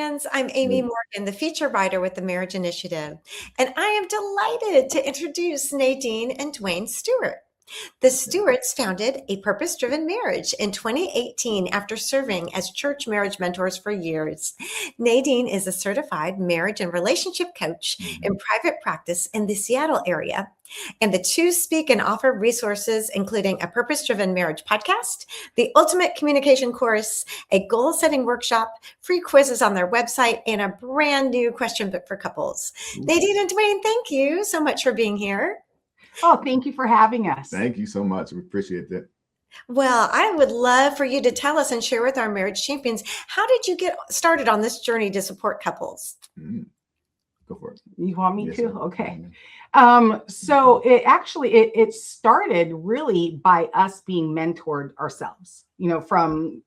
fans. I'm Amy Morgan, the feature writer with the Marriage Initiative, and I am delighted to introduce Nadine and Duane Stewart. The Stewarts founded A Purpose-Driven Marriage in 2018 after serving as church marriage mentors for years. Nadine is a certified marriage and relationship coach in private practice in the Seattle area. And the two speak and offer resources, including a purpose-driven marriage podcast, the ultimate communication course, a goal-setting workshop, free quizzes on their website, and a brand new question book for couples. Nadine and Duane, thank you so much for being here. Oh, thank you for having us. Thank you so much. We appreciate that. Well, I would love for you to tell us and share with our marriage champions, how did you get started on this journey to support couples? Go for it. You want me Yes, to? ma'am. Okay. So it started really by us being mentored ourselves, from,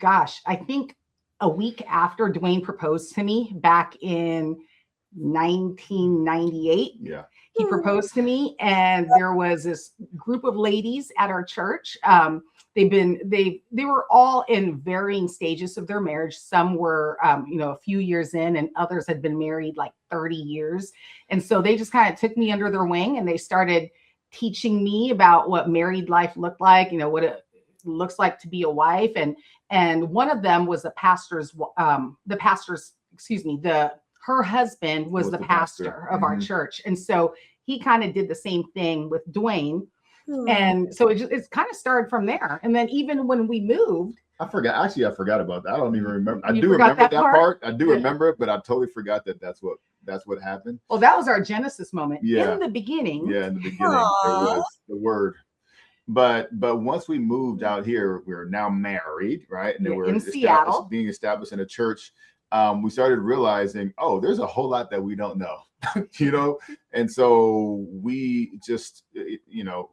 I think a week after Duane proposed to me back in 1998. Yeah. He proposed to me, and there was this group of ladies at our church. They were all in varying stages of their marriage. Some were, a few years in, and others had been married like 30 years. And so they just kind of took me under their wing, and they started teaching me about what married life looked like, what it looks like to be a wife. And one of them was her husband was the pastor of our church. And so he kind of did the same thing with Duane. And so it's kind of started from there. And then even when we moved, I forgot about that. I don't even remember. I You do forgot remember that part? I do remember it, but I totally forgot that's what happened. well, that was our Genesis moment. Yeah. In the beginning. Yeah, in the beginning, it was the word. But once we moved out here, we're now married, right? And then we're in Seattle, being established in a church. We started realizing, there's a whole lot that we don't know, and so we just,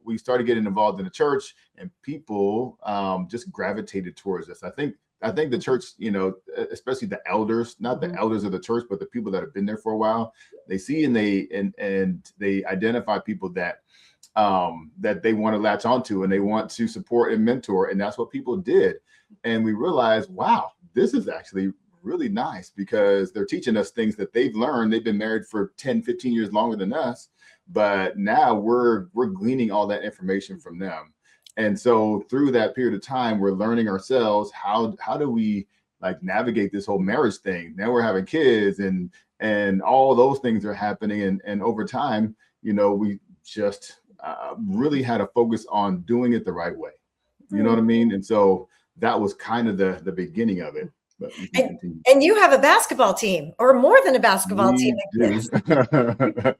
we started getting involved in the church, and people just gravitated towards us. I think the church, especially the elders, not the elders of the church, but the people that have been there for a while, they see and they identify people that they want to latch onto, and they want to support and mentor, and that's what people did. And we realized, wow, this is actually really nice, because they're teaching us things that they've learned. They've been married for 10, 15 years longer than us, but now we're gleaning all that information from them. And so through that period of time, we're learning ourselves, how do we navigate this whole marriage thing? Now we're having kids, and all those things are happening. And over time, we just really had to focus on doing it the right way. You know what I mean? And so that was kind of the beginning of it. But and you have a basketball team, or more than a basketball team. Is that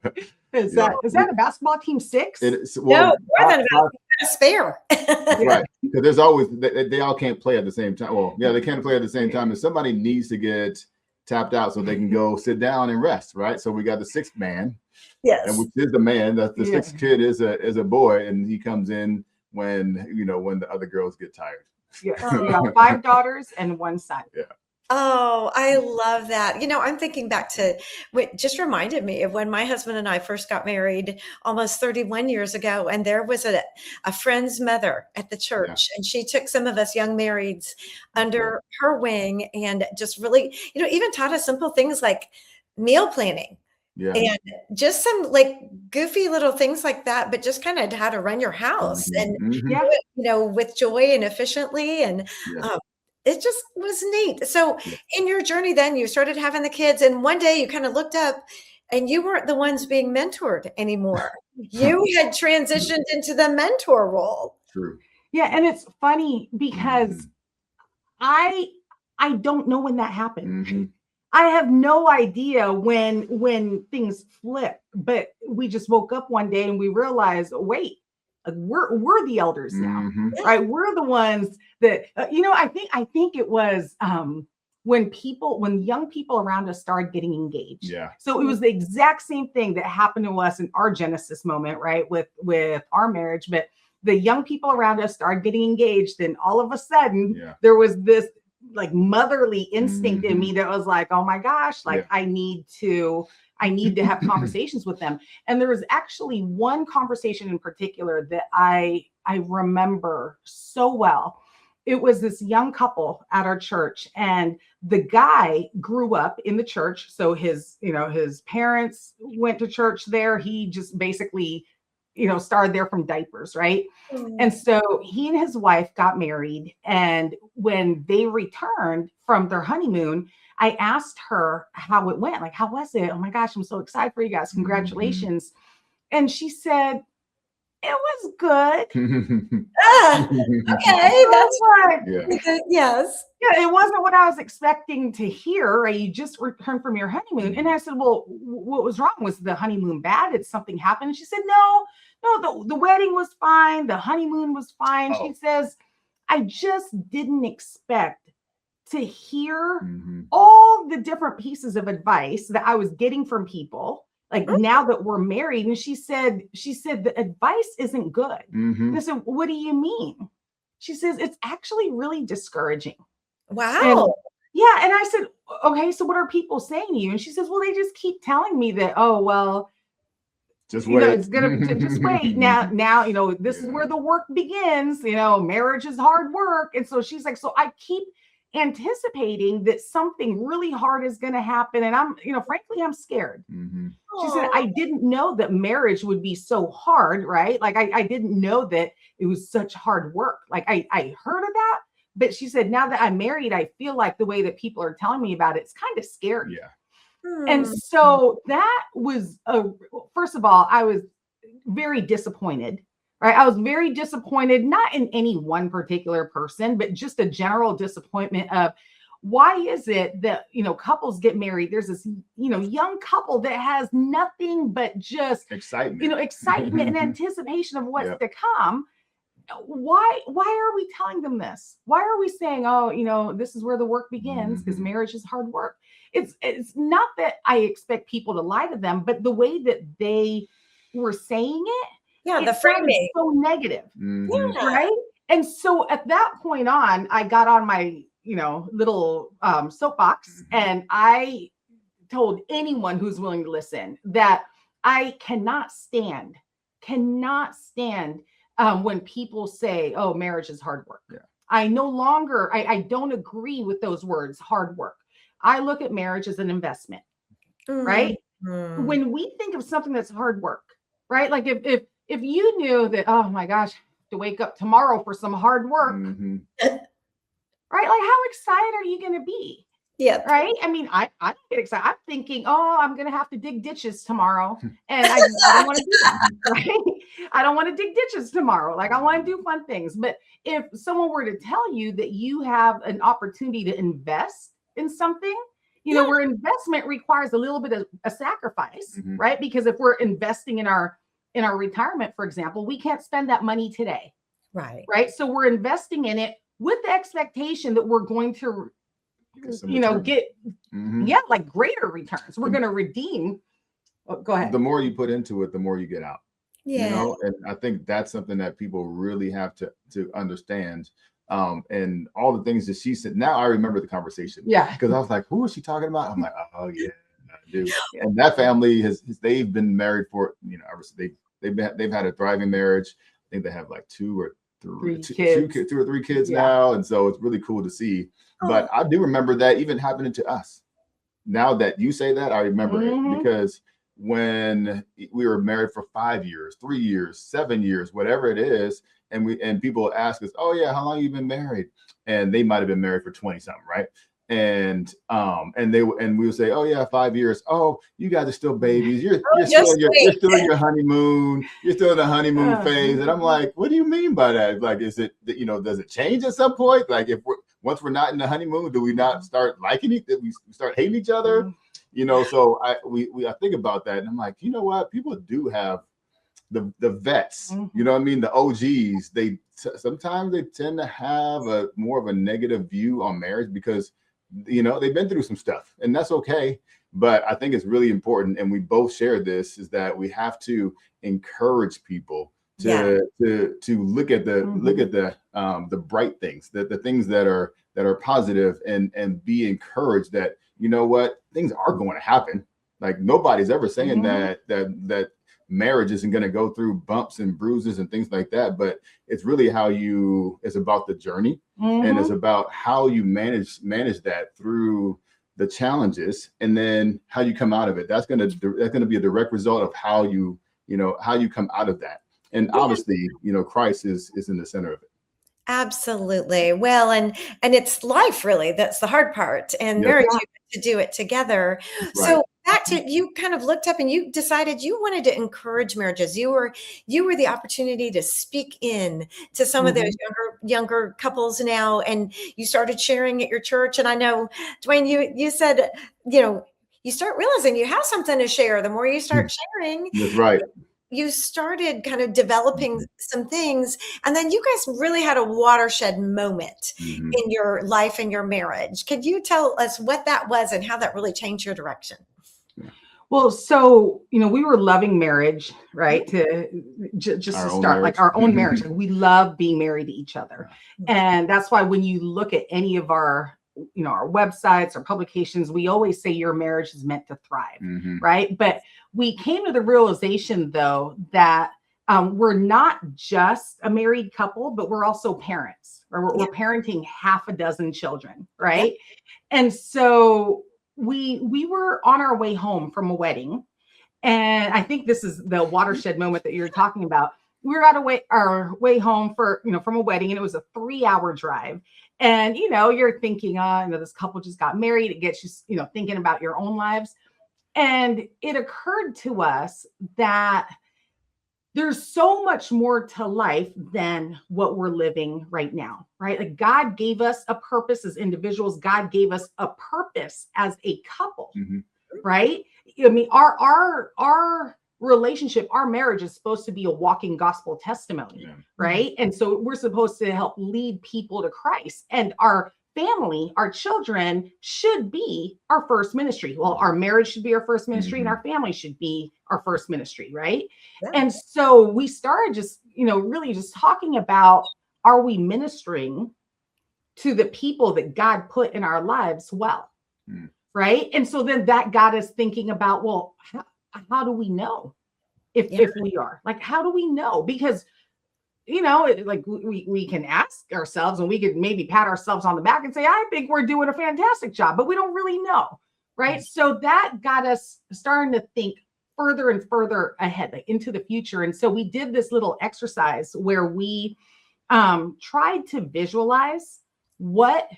a basketball team 6? No, more than a spare. Right. Because there's always, they all can't play at the same time. Well, yeah, they can't play at the same time. And somebody needs to get tapped out so they can go sit down and rest, right? So we got the 6th man. Yes. And which is the man. That the 6th kid is a boy, and he comes in when the other girls get tired. Yeah, we got 5 daughters and 1 son. Yeah. Oh, I love that. I'm thinking back to what just reminded me of when my husband and I first got married almost 31 years ago. And there was a friend's mother at the church, and she took some of us young marrieds under her wing, and just really, even taught us simple things like meal planning. Yeah. And just some goofy little things like that, but just kind of how to run your house and, with joy and efficiently. And it just was neat. So in your journey, then you started having the kids, and one day you kind of looked up and you weren't the ones being mentored anymore. You had transitioned into the mentor role. True. Yeah. And it's funny because I don't know when that happened. I have no idea when things flip, but we just woke up one day and we realized, wait, we're the elders now, right? We're the ones that, I think it was when young people around us started getting engaged. Yeah. So it was the exact same thing that happened to us in our Genesis moment, right? With our marriage, but the young people around us started getting engaged, and all of a sudden there was this motherly instinct in me that was like, oh my gosh, I need to have conversations with them. And there was actually one conversation in particular that I remember so well. it was this young couple at our church, and the guy grew up in the church. So his parents went to church there. He just basically, started there from diapers, right? And so he and his wife got married. And when they returned from their honeymoon, I asked her how it went. Like, how was it? Oh my gosh, I'm so excited for you guys. Congratulations. And she said, it was good. Ah, okay, that's right. good. Yes. Yeah, it wasn't what I was expecting to hear. Right? You just returned from your honeymoon. And I said, well, what was wrong? Was the honeymoon bad? Did something happen? And she said, no, the wedding was fine. The honeymoon was fine. She says, I just didn't expect to hear all the different pieces of advice that I was getting from people. Like now that we're married. And she said, the advice isn't good. And I said, what do you mean? She says, it's actually really discouraging. Wow. And I said, okay, so what are people saying to you? And she says, well, they just keep telling me that, oh, well, just wait. It's gonna just wait. Now, this is where the work begins. Marriage is hard work. And so she's like, so I keep anticipating that something really hard is going to happen. And I'm, frankly, I'm scared. She said, I didn't know that marriage would be so hard, right? Like, I didn't know that it was such hard work. Like, I heard of that. But she said, now that I'm married, I feel like the way that people are telling me about it's kind of scary. Yeah. And so that was, first of all, I was very disappointed. Right. I was very disappointed, not in any one particular person, but just a general disappointment of why is it that, couples get married? There's this, young couple that has nothing but just excitement, and anticipation of what's to come. Why are we telling them this? Why are we saying, oh, this is where the work begins because marriage is hard work? It's not that I expect people to lie to them, but the way that they were saying it. Yeah, the framing so negative, right? And so at that point on, I got on my, little soapbox, and I told anyone who's willing to listen that I cannot stand when people say, "Oh, marriage is hard work." Yeah. I no longer, I don't agree with those words, hard work. I look at marriage as an investment, right? When we think of something that's hard work, right? Like if you knew that, oh my gosh, to wake up tomorrow for some hard work, right? Like, how excited are you going to be? Yeah. Right. I mean, I don't get excited. I'm thinking, oh, I'm going to have to dig ditches tomorrow. And I don't want to do that. Right. I don't want to dig ditches tomorrow. Like, I want to do fun things. But if someone were to tell you that you have an opportunity to invest in something, where investment requires a little bit of a sacrifice, right? Because if we're investing in our retirement, for example, we can't spend that money today. Right. So we're investing in it with the expectation that we're going to, get, like greater returns. We're going to redeem. Oh, go ahead. The more you put into it, the more you get out. Yeah. And I think that's something that people really have to understand. And all the things that she said, now I remember the conversation. Yeah. Because I was like, who is she talking about? I'm like, oh yeah, I do. And that family they've been married for, they've had a thriving marriage. I think they have like two or three kids now. And so it's really cool to see. But I do remember that even happening to us. Now that you say that, I remember it, because when we were married for 5 years, 3 years, 7 years, whatever it is, and people ask us, oh yeah, how long have you been married? And they might have been married for 20 something, right? And we would say, oh yeah, 5 years. Oh, you guys are still babies. You're still in your honeymoon. You're still in the honeymoon phase. And I'm like, what do you mean by that? Like, is it, does it change at some point? Like, once we're not in the honeymoon, do we not start liking it? Did we start hating each other? So I think about that, and I'm like, you know what? People do have the vets, the OGs. Sometimes they tend to have more of a negative view on marriage because they've been through some stuff, and that's okay. But I think it's really important, and we both share this, is that we have to encourage people to look at the bright things, the things that are positive, and be encouraged that, things are going to happen. Like, nobody's ever saying that marriage isn't going to go through bumps and bruises and things like that, but it's really it's about the journey, and it's about how you manage that through the challenges, and then how you come out of it. That's going to be a direct result of how you come out of that. And obviously, Christ is in the center of it. Absolutely. Well, and it's life really that's the hard part, and marriage, you get to do it together. Right. So back to, you kind of looked up and you decided you wanted to encourage marriages. You were the opportunity to speak in to some of those younger couples now, and you started sharing at your church. And I know, Duane, you said, you start realizing you have something to share. The more you start sharing, that's right. You started kind of developing some things, and then you guys really had a watershed moment in your life and your marriage. Could you tell us what that was and how that really changed your direction? Well, so, we were loving marriage, right? To just to start, like our own marriage. Like, we love being married to each other. And that's why when you look at any of our, our websites or publications, we always say your marriage is meant to thrive, right? But we came to the realization, though, that we're not just a married couple, but we're also parents, or we're parenting half a dozen children, right? And so we were on our way home from a wedding, and I think this is the watershed moment that you're talking about. We were our way home from a wedding, and it was a 3-hour drive. And, you're thinking, this couple just got married. It gets you, thinking about your own lives. And it occurred to us that there's so much more to life than what we're living right now, right? Like, God gave us a purpose as individuals. God gave us a purpose as a couple, right? I mean, our relationship, our marriage is supposed to be a walking gospel testimony, right? And so we're supposed to help lead people to Christ, and our family, our children should be our first ministry. Well, our marriage should be our first ministry, and our family should be our first ministry, right? And so we started just, really just talking about, are we ministering to the people that God put in our lives well, right? And so then that got us thinking about, well, how do we know if we are? Like, how do we know? Because like, we can ask ourselves, and we could maybe pat ourselves on the back and say, I think we're doing a fantastic job, but we don't really know, right? So that got us starting to think further and further ahead, like into the future. And so we did this little exercise where we tried to visualize what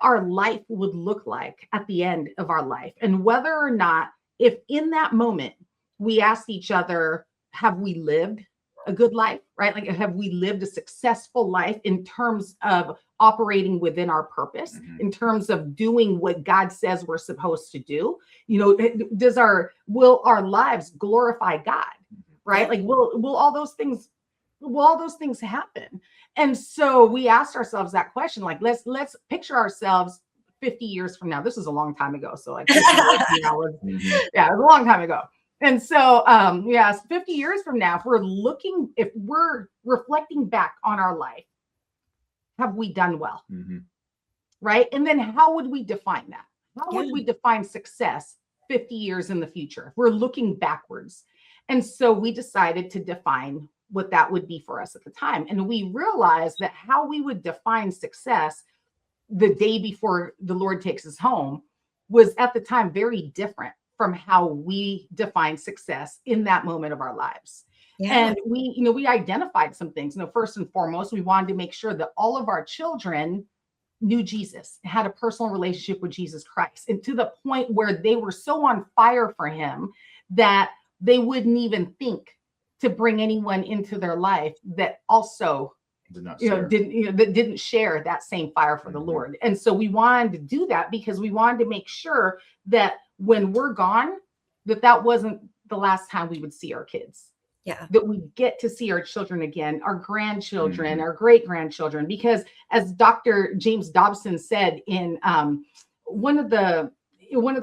our life would look like at the end of our life, and whether or not, if in that moment we asked each other, have we lived a good life, right? Like, have we lived a successful life in terms of operating within our purpose, in terms of doing what God says we're supposed to do? Will our lives glorify God, right? Like, will all those things happen? And so we asked ourselves that question, like, let's picture ourselves 50 years from now. This is a long time ago. So like, 50 years from now was, it was a long time ago. And so, 50 years from now, if we're reflecting back on our life, have we done well? Right? And then how would we define that? How would we define success 50 years in the future? If we're looking backwards. And so we decided to define what that would be for us at the time. And we realized that how we would define success the day before the Lord takes us home was at the time very different from how we define success in that moment of our lives. And we identified some things. First and foremost, we wanted to make sure that all of our children knew Jesus, had a personal relationship with Jesus Christ, and to the point where they were so on fire for him that they wouldn't even think to bring anyone into their life that also didn't share that same fire for the Lord. And so we wanted to do that because we wanted to make sure that when we're gone, that wasn't the last time we would see our kids. That we get to see our children again, our grandchildren, our great grandchildren, because as Dr. James Dobson said in one of the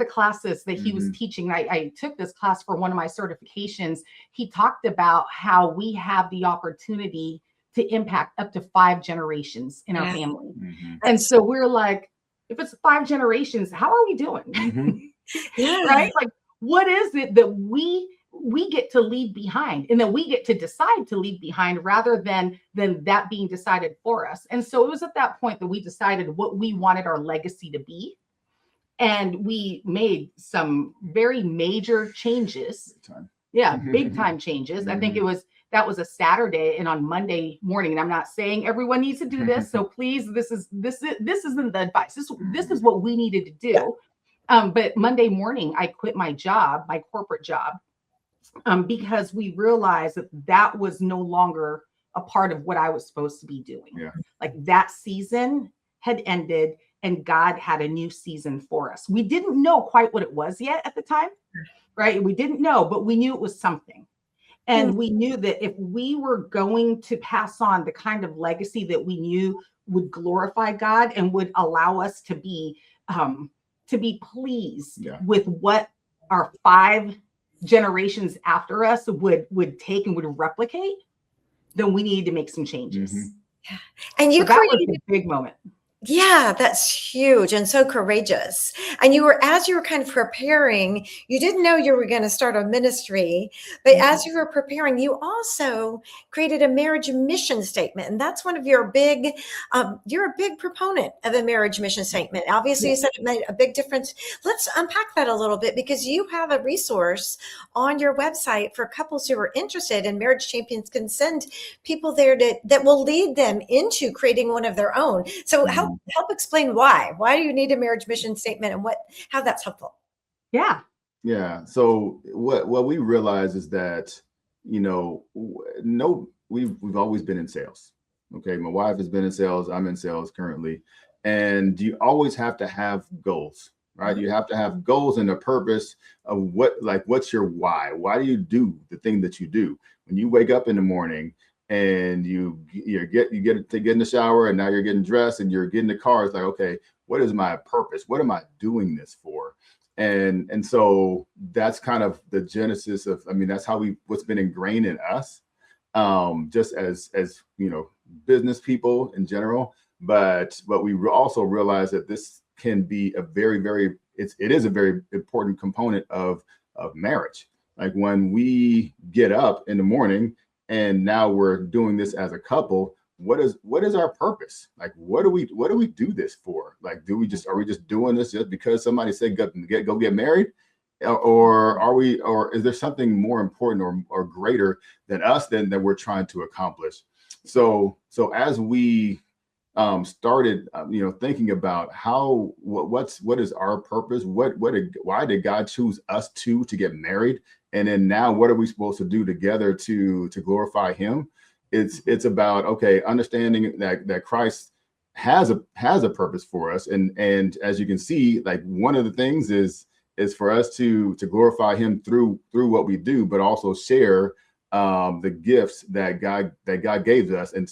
classes that he was teaching, I took this class for one of my certifications. He talked about how we have the opportunity to impact up to 5 generations in our family. And so we're like, if it's 5 generations, how are we doing? Right? Like, what is it that we we get to leave behind, and then we get to decide to leave behind rather than that being decided for us. And so it was at that point that we decided what we wanted our legacy to be. And we made some very major changes. Yeah, big time changes. I think that was a Saturday, and on Monday morning, and I'm not saying everyone needs to do this, so please, this isn't the advice. This is what we needed to do. But Monday morning, I quit my job, my corporate job, because we realized that was no longer a part of what I was supposed to be doing. Yeah. Like that season had ended, and God had a new season for us. We didn't know quite what it was yet at the time, right? We didn't know, but we knew it was something. And we knew that if we were going to pass on the kind of legacy that we knew would glorify God and would allow us to be pleased with what our 5 generations after us would take and would replicate, then we needed to make some changes. Yeah. And you so that was a big moment. Yeah, that's huge and so courageous. And as you were kind of preparing, you didn't know you were going to start a ministry, but as you were preparing, you also created a marriage mission statement. And that's one of your you're a big proponent of a marriage mission statement. Obviously, you said it made a big difference. Let's unpack that a little bit, because you have a resource on your website for couples who are interested, and Marriage Champions can send people there that will lead them into creating one of their own. So help explain why do you need a marriage mission statement, and how that's helpful. Yeah. So what we realize is that, we've always been in sales. Okay. My wife has been in sales. I'm in sales currently. And you always have to have goals, right? You have to have goals and a purpose of what's your why? Why do you do the thing that you do? When you wake up in the morning and you get to get in the shower, and now you're getting dressed and you're getting the car, it's like, okay, what is my purpose? What am I doing this for? And so that's kind of the genesis of, that's what's been ingrained in us, just as business people in general. But we also realize that this can be a it is a very important component of marriage. Like when we get up in the morning and now we're doing this as a couple, what is our purpose? Like, what do we do this for? Like, are we just doing this just because somebody said go get married? Or is there something more important or greater than us that we're trying to accomplish? So as we started thinking about what is our purpose, why did God choose us to get married, and then now what are we supposed to do together to glorify him? It's about, okay, understanding that Christ has a purpose for us, and as you can see, like, one of the things is for us to glorify him through what we do, but also share the gifts that God gave us, and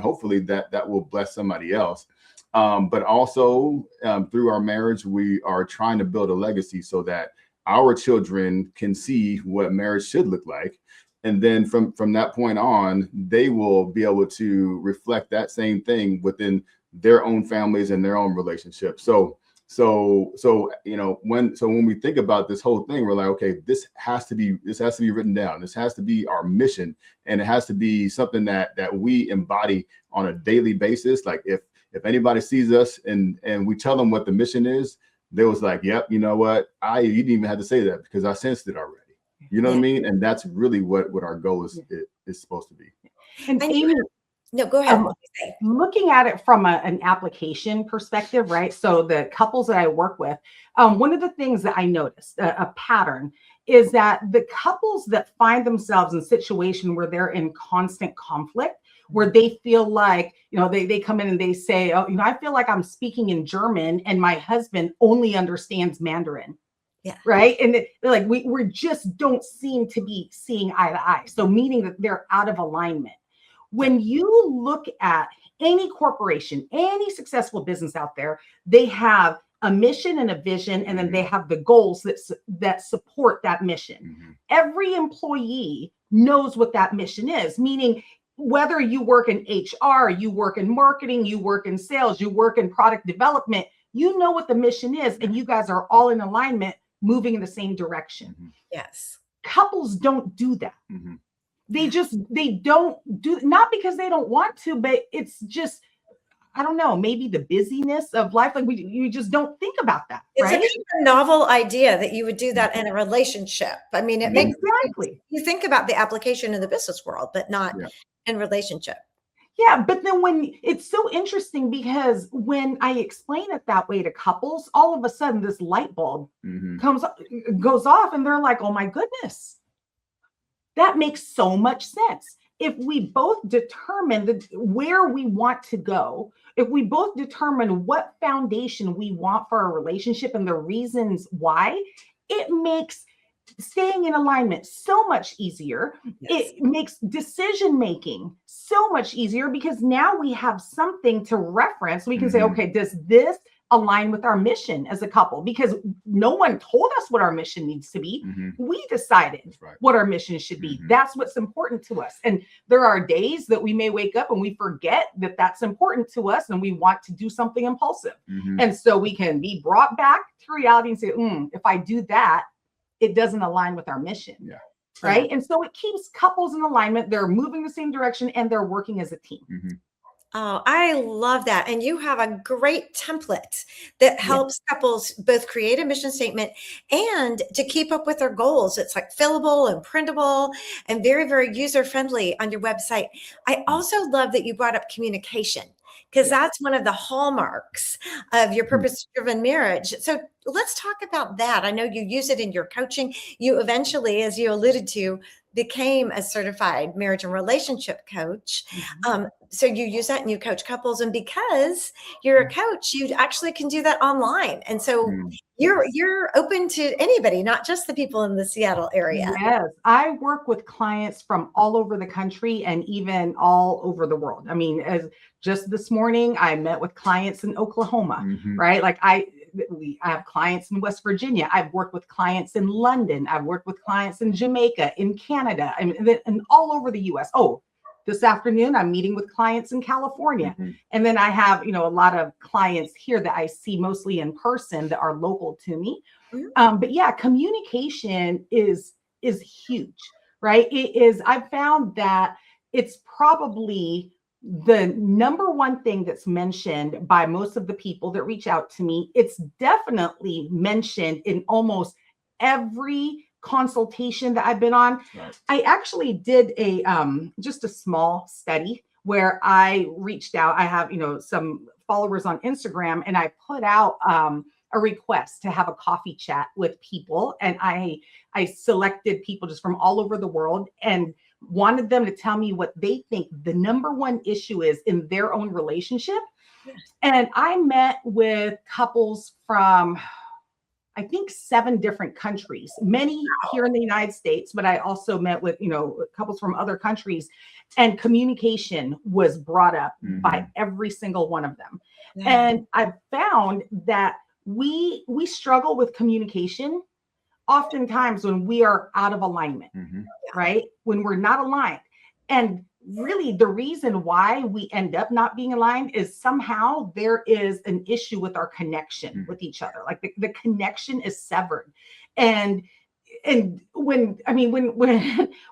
hopefully that will bless somebody else. But also through our marriage, we are trying to build a legacy so that our children can see what marriage should look like. And then from that point on, they will be able to reflect that same thing within their own families and their own relationships. So when we think about this whole thing, we're like, okay, this has to be written down. This has to be our mission, and it has to be something that we embody on a daily basis. Like, if anybody sees us and we tell them what the mission is, they was like, yep, you know what? You didn't even have to say that because I sensed it already. You know what I mean? And that's really what our goal is supposed to be. And Amy, no, go ahead. Looking at it from an application perspective, right? So the couples that I work with, one of the things that I noticed, a pattern, is that the couples that find themselves in a situation where they're in constant conflict, where they feel like, they come in and they say, oh, I feel like I'm speaking in German and my husband only understands Mandarin. Yeah. Right. And they're like, we just don't seem to be seeing eye to eye. So meaning that they're out of alignment. When you look at any corporation, any successful business out there, they have a mission and a vision, and then they have the goals that support that mission. Mm-hmm. Every employee knows what that mission is, meaning whether you work in HR, you work in marketing, you work in sales, you work in product development, you know what the mission is, and you guys are all in alignment, moving in the same direction. Yes. couples don't do that. Mhm. They don't do, not because they don't want to, but it's just, I don't know, maybe the busyness of life. Like you just don't think about that, It's a right? kind of novel idea that you would do that in a relationship. I mean, it makes Exactly. you think about the application in the business world, but not Yeah. in relationship. Yeah, but then when it's so interesting because when I explain it that way to couples, all of a sudden this light bulb Mhm. goes off and they're like, "Oh my goodness. That makes so much sense." If we both determine where we want to go, if we both determine what foundation we want for our relationship and the reasons why, it makes staying in alignment so much easier. Yes. It makes decision making so much easier because now we have something to reference. We can say, Mhm. okay, does this align with our mission as a couple? Because no one told us what our mission needs to be. Mhm. We decided That's right. what our mission should be. Mhm. That's what's important to us. And there are days that we may wake up and we forget that that's important to us and we want to do something impulsive. Mhm. And so we can be brought back to reality and say, if I do that, it doesn't align with our mission. Yeah. Right. And so it keeps couples in alignment. They're moving the same direction and they're working as a team. Mhm. Oh, I love that. And you have a great template that Yeah. helps couples both create a mission statement and to keep up with their goals. It's like fillable and printable and very, very user friendly on your website. I also love that you brought up communication because Yeah. that's one of the hallmarks of your purpose driven marriage. So let's talk about that. I know you use it in your coaching. You eventually, as you alluded to, became a certified marriage and relationship coach. So you use that and you coach couples, and because you're a coach, you actually can do that online. And so Mhm. you're open to anybody, not just the people in the Seattle area. Yes, I work with clients from all over the country and even all over the world. I mean, as just this morning, I met with clients in Oklahoma, Mhm. right? Like I have clients in West Virginia. I've worked with clients in London. I've worked with clients in Jamaica, in Canada, and all over the US. Oh, this afternoon, I'm meeting with clients in California. Mhm. And then I have, a lot of clients here that I see mostly in person that are local to me. But yeah, communication is huge, right? It is. I've found that it's probably the number one thing that's mentioned by most of the people that reach out to me. It's definitely mentioned in almost every consultation that I've been on. Right. I actually did a just a small study where I reached out. I have, some followers on Instagram, and I put out a request to have a coffee chat with people, and I selected people just from all over the world and wanted them to tell me what they think the number one issue is in their own relationship. And I met with couples from, I think, 7 different countries, many here in the United States, but I also met with, couples from other countries, and communication was brought up by every single one of them. Yeah. And I found that we struggle with communication oftentimes when we are out of alignment, Mhm. right? When we're not aligned. And really the reason why we end up not being aligned is somehow there is an issue with our connection with each other. Like the connection is severed. And when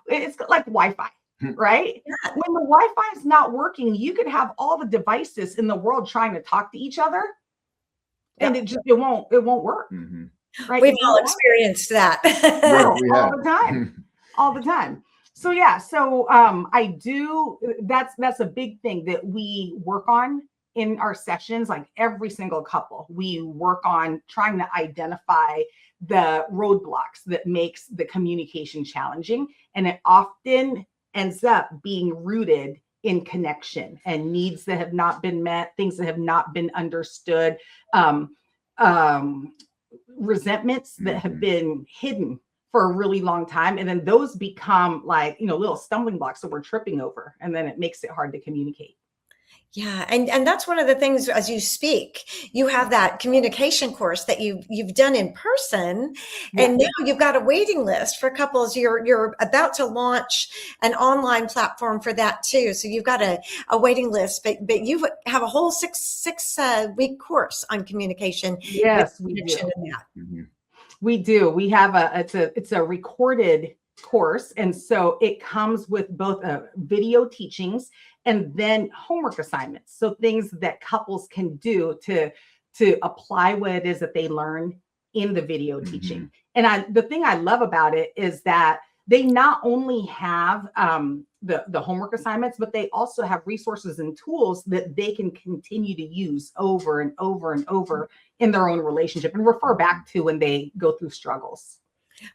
it's like Wi-Fi, right? When the Wi-Fi is not working, you could have all the devices in the world trying to talk to each other, and it won't work. Mhm. Right? We've It all won't work. experienced that. Yeah, we all have. the time. All the time. So yeah, so I do, that's a big thing that we work on in our sessions. Like every single couple, we work on trying to identify the roadblocks that makes the communication challenging, and it often ends up being rooted in connection and needs that have not been met, things that have not been understood, um, um, resentments that have been hidden for a really long time. And then those become like, little stumbling blocks that we're tripping over. And then it makes it hard to communicate. Yeah, and that's one of the things as you speak, you have that communication course that you've done in person, and now you've got a waiting list for couples. You're about to launch an online platform for that too. So you've got a waiting list, but you have a whole six week course on communication with Yes, we connection do. in that. Mhm. We do. We have it's a recorded course. And so it comes with both video teachings and then homework assignments. So things that couples can do to apply what it is that they learn in the video teaching. And the thing I love about it is that they not only have the homework assignments, but they also have resources and tools that they can continue to use over and over and over in their own relationship and refer back to when they go through struggles.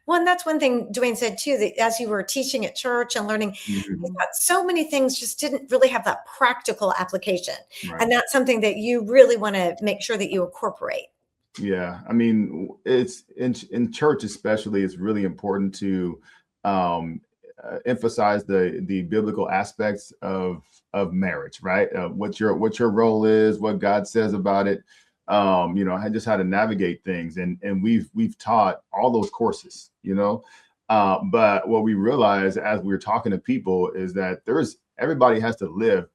Well, and that's one thing Duane said too, that as you were teaching at church and learning, so many things just didn't really have that practical application. Right. And that's something that you really want to make sure that you incorporate. Yeah. I mean, it's in church, especially, it's really important to emphasize the biblical aspects of marriage, right? What your role is, what God says about it, just how to navigate things. And we've taught all those courses, but what we realize as we're talking to people is that everybody has to live,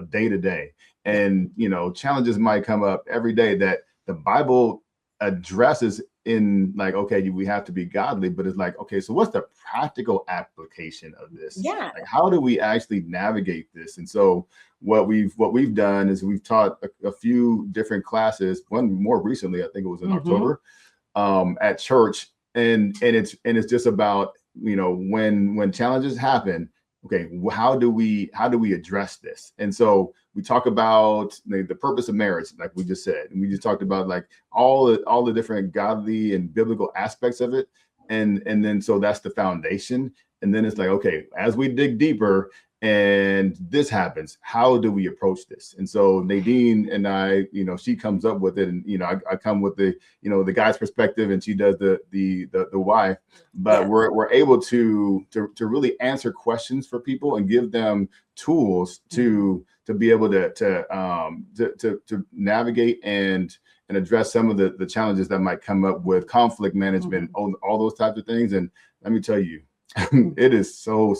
day to day. And, challenges might come up every day that the Bible addresses in like, okay, we have to be godly, but it's like, okay, so what's the practical application of this? Yeah. Like, how do we actually navigate this? And so what we've done is we've taught a few different classes, one more recently, I think it was in October, at church. And it's just about, when challenges happen, okay, how do we address this? And so we talk about the purpose of marriage, like we just said, and we just talked about like all the different godly and biblical aspects of it. And then so that's the foundation. And then it's like, okay, as we dig deeper and this happens, how do we approach this? And so Nadine and I, she comes up with it, and I come with the guy's perspective, and she does the wife. But we're able to really answer questions for people and give them tools to be able to navigate and address some of the challenges that might come up with conflict management, all those types of things. And let me tell you, it is so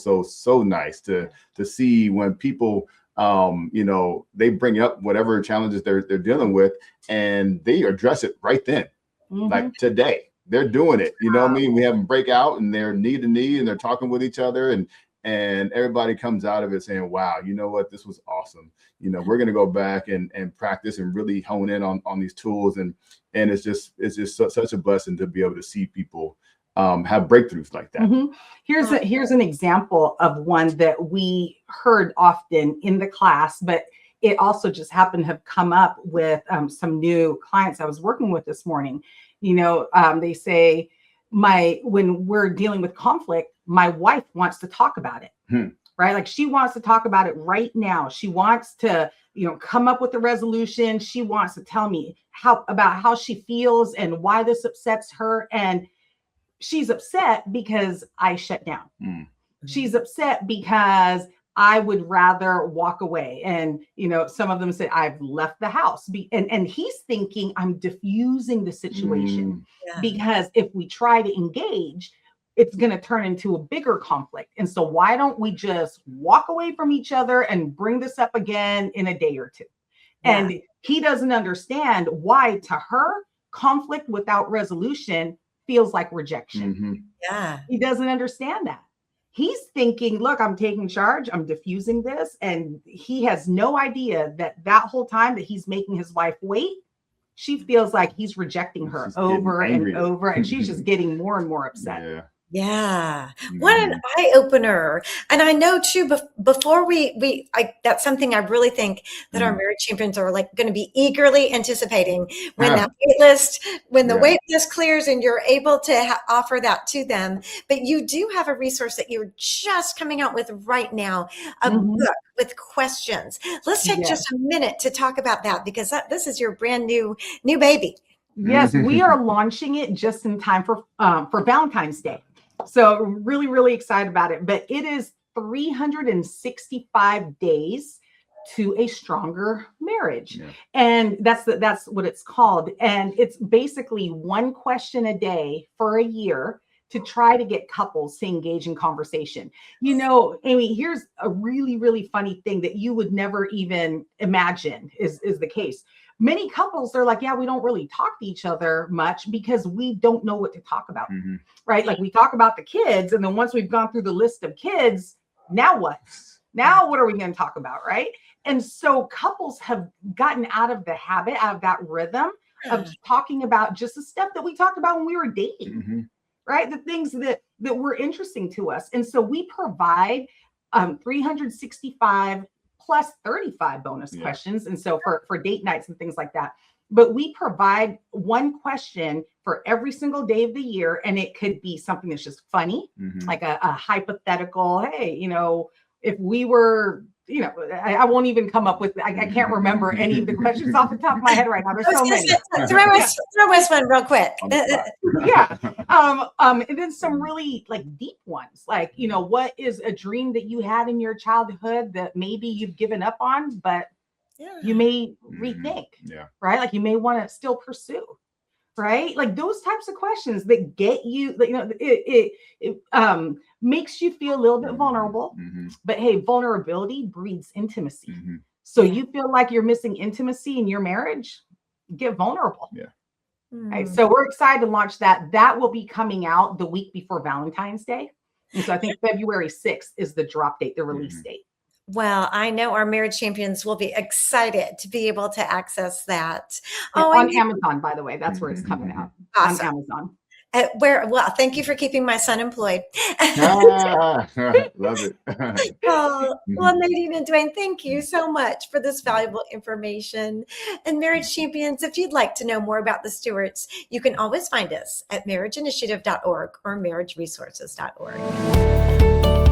nice to see when people they bring up whatever challenges they're dealing with, and they address it right then. Like today they're doing it, what I mean? We have them break out and they're knee to knee and they're talking with each other, and everybody comes out of it saying, wow, you know what, this was awesome. We're going to go back and practice and really hone in on these tools. And it's just such a blessing to be able to see people have breakthroughs like that. Here's an example of one that we heard often in the class, but it also just happened to have come up with some new clients I was working with this morning. They say, when we're dealing with conflict, my wife wants to talk about it, right? Like she wants to talk about it right now. She wants to, come up with a resolution. She wants to tell me about how she feels and why this upsets her. And she's upset because I shut down. She's upset because I would rather walk away. And, some of them say, I've left the house. And he's thinking I'm diffusing the situation because if we try to engage, it's going to turn into a bigger conflict. And so why don't we just walk away from each other and bring this up again in a day or two? And he doesn't understand why, to her, conflict without resolution feels like rejection. He doesn't understand that. He's thinking, look, I'm taking charge. I'm diffusing this. And he has no idea that whole time that he's making his wife wait, she feels like he's rejecting her over and over. And she's just getting more and more upset. Yeah. What an eye opener. And I know too, before that's something I really think that our marriage champions are like going to be eagerly anticipating when the wait list clears and you're able to offer that to them. But you do have a resource that you're just coming out with right now, a book with questions. Let's take just a minute to talk about that, because this is your brand new baby. Yes, we are launching it just in time for Valentine's Day. So really, really excited about it. But it is 365 days to a stronger marriage. And that's what it's called. And it's basically one question a day for a year to try to get couples to engage in conversation. Amy, here's a really, really funny thing that you would never even imagine is the case. many couples, they're like, yeah, we don't really talk to each other much because we don't know what to talk about, right? Like we talk about the kids, and then once we've gone through the list of kids, now what? Now what are we going to talk about, right? And so couples have gotten out of the habit, out of that rhythm of talking about just the stuff that we talked about when we were dating, right? The things that were interesting to us. And so we provide 365 plus 35 bonus questions. And so for date nights and things like that. But we provide one question for every single day of the year. And it could be something that's just funny, like a hypothetical, hey, you know, if we were, you know, I won't even come up with, I can't remember any of the questions off the top of my head right now. There's so many. Throw us one real quick. Yeah. And then some really like deep ones, like, you know, what is a dream that you had in your childhood that maybe you've given up on, but you may rethink, right? Like you may want to still pursue, right? Like those types of questions that get you, you know, it makes you feel a little bit vulnerable, but hey, vulnerability breeds intimacy. So you feel like you're missing intimacy in your marriage, get vulnerable. Right. So we're excited to launch that. That will be coming out the week before Valentine's Day. And so I think February 6th is the drop date, the release date. Well, I know our marriage champions will be excited to be able to access that. On Amazon, by the way, that's where it's coming out. Awesome. On Amazon. Well, thank you for keeping my son employed. Love it. Well, Nadine and Duane, thank you so much for this valuable information. And marriage champions, if you'd like to know more about the Stewarts, you can always find us at marriageinitiative.org or marriageresources.org.